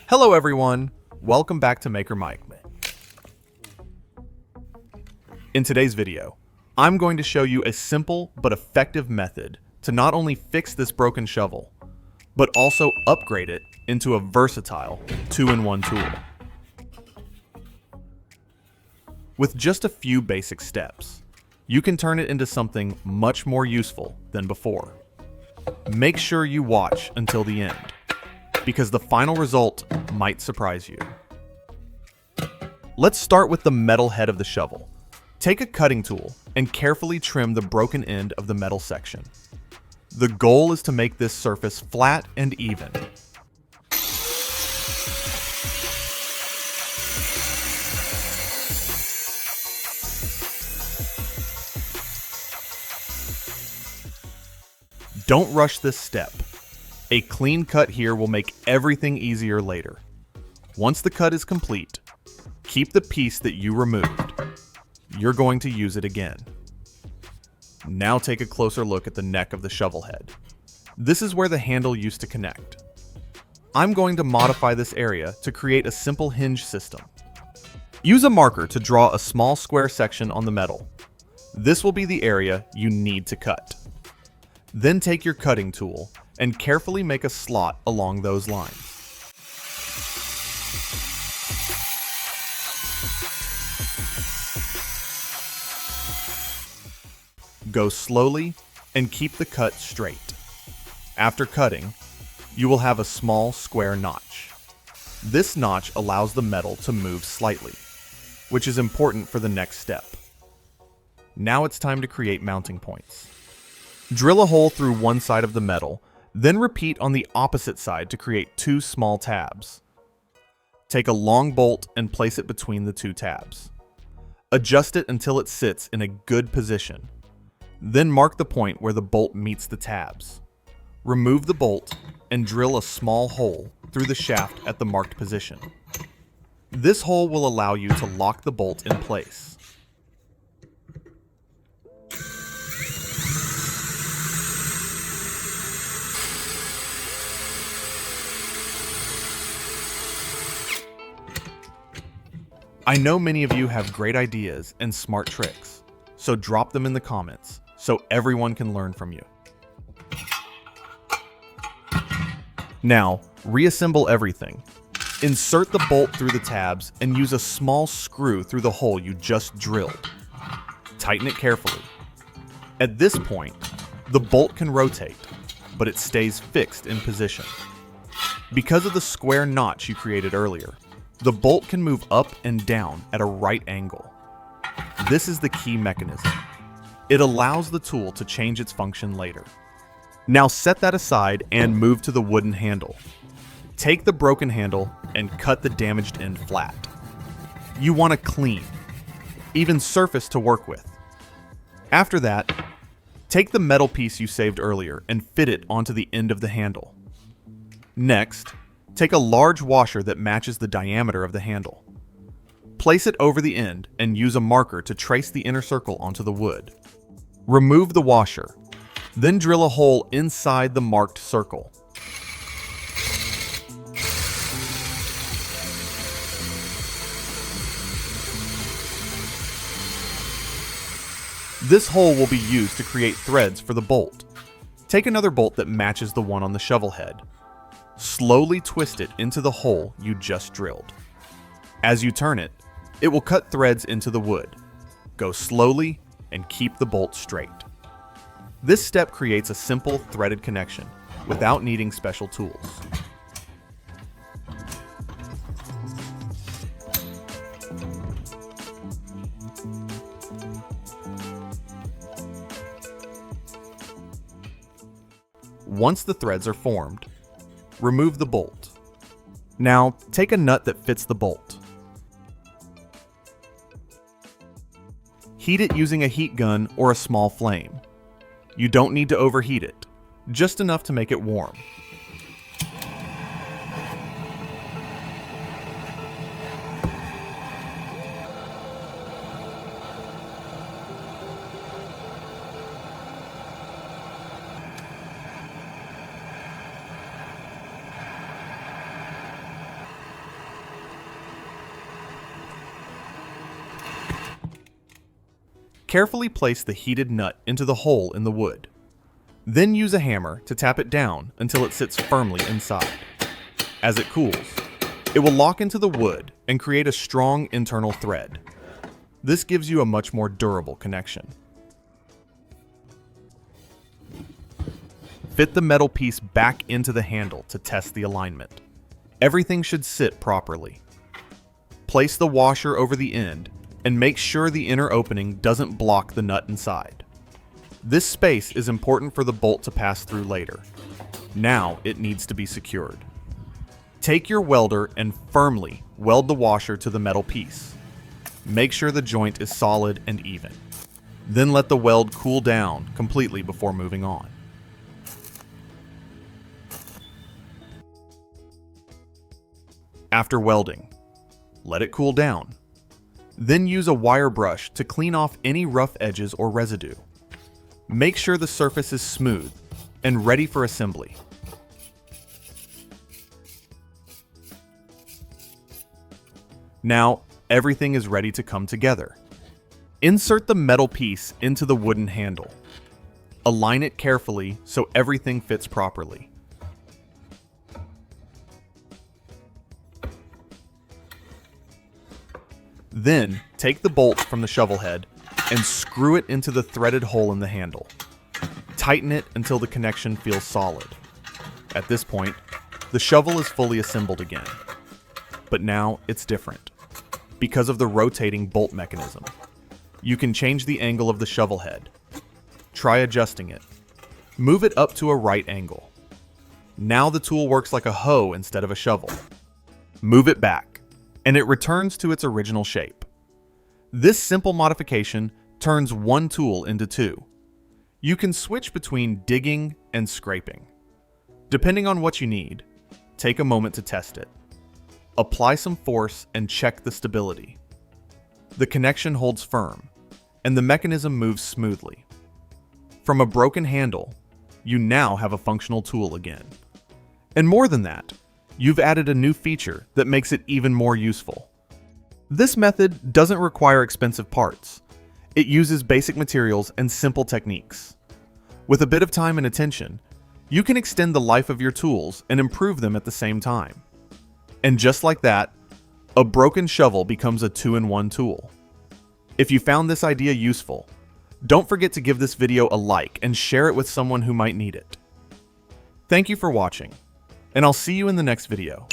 Hello everyone, welcome back to Maker Mike. In today's video, I'm going to show you a simple but effective method to not only fix this broken shovel, but also upgrade it into a versatile 2-in-1 tool. With just a few basic steps, you can turn it into something much more useful than before. Make sure you watch until the end, because the final result might surprise you. Let's start with the metal head of the shovel. Take a cutting tool and carefully trim the broken end of the metal section. The goal is to make this surface flat and even. Don't rush this step. A clean cut here will make everything easier later. Once the cut is complete, keep the piece that you removed. You're going to use it again. Now take a closer look at the neck of the shovel head. This is where the handle used to connect. I'm going to modify this area to create a simple hinge system. Use a marker to draw a small square section on the metal. This will be the area you need to cut. Then take your cutting tool and carefully make a slot along those lines. Go slowly and keep the cut straight. After cutting, you will have a small square notch. This notch allows the metal to move slightly, which is important for the next step. Now it's time to create mounting points. Drill a hole through one side of the metal, then repeat on the opposite side to create two small tabs. Take a long bolt and place it between the two tabs. Adjust it until it sits in a good position. Then mark the point where the bolt meets the tabs. Remove the bolt and drill a small hole through the shaft at the marked position. This hole will allow you to lock the bolt in place. I know many of you have great ideas and smart tricks, so drop them in the comments so everyone can learn from you. Now, reassemble everything. Insert the bolt through the tabs and use a small screw through the hole you just drilled. Tighten it carefully. At this point, the bolt can rotate, but it stays fixed in position. Because of the square notch you created earlier, the bolt can move up and down at a right angle. This is the key mechanism. It allows the tool to change its function later. Now set that aside and move to the wooden handle. Take the broken handle and cut the damaged end flat. You want a clean, even surface to work with. After that, take the metal piece you saved earlier and fit it onto the end of the handle. Next, take a large washer that matches the diameter of the handle. Place it over the end and use a marker to trace the inner circle onto the wood. Remove the washer, then drill a hole inside the marked circle. This hole will be used to create threads for the bolt. Take another bolt that matches the one on the shovel head. Slowly twist it into the hole you just drilled. As you turn it, it will cut threads into the wood. Go slowly and keep the bolt straight. This step creates a simple threaded connection without needing special tools. Once the threads are formed, remove the bolt. Now, take a nut that fits the bolt. Heat it using a heat gun or a small flame. You don't need to overheat it, just enough to make it warm. Carefully place the heated nut into the hole in the wood. Then use a hammer to tap it down until it sits firmly inside. As it cools, it will lock into the wood and create a strong internal thread. This gives you a much more durable connection. Fit the metal piece back into the handle to test the alignment. Everything should sit properly. Place the washer over the end and make sure the inner opening doesn't block the nut inside. This space is important for the bolt to pass through later. Now it needs to be secured. Take your welder and firmly weld the washer to the metal piece. Make sure the joint is solid and even. Then let the weld cool down completely before moving on. After welding, let it cool down. Then use a wire brush to clean off any rough edges or residue. Make sure the surface is smooth and ready for assembly. Now, everything is ready to come together. Insert the metal piece into the wooden handle. Align it carefully so everything fits properly. Then, take the bolt from the shovel head and screw it into the threaded hole in the handle. Tighten it until the connection feels solid. At this point, the shovel is fully assembled again. But now it's different. Because of the rotating bolt mechanism, you can change the angle of the shovel head. Try adjusting it. Move it up to a right angle. Now the tool works like a hoe instead of a shovel. Move it back, and it returns to its original shape. This simple modification turns one tool into two. You can switch between digging and scraping. Depending on what you need, take a moment to test it. Apply some force and check the stability. The connection holds firm, and the mechanism moves smoothly. From a broken handle, you now have a functional tool again. And more than that, you've added a new feature that makes it even more useful. This method doesn't require expensive parts. It uses basic materials and simple techniques. With a bit of time and attention, you can extend the life of your tools and improve them at the same time. And just like that, a broken shovel becomes a two-in-one tool. If you found this idea useful, don't forget to give this video a like and share it with someone who might need it. Thank you for watching, and I'll see you in the next video.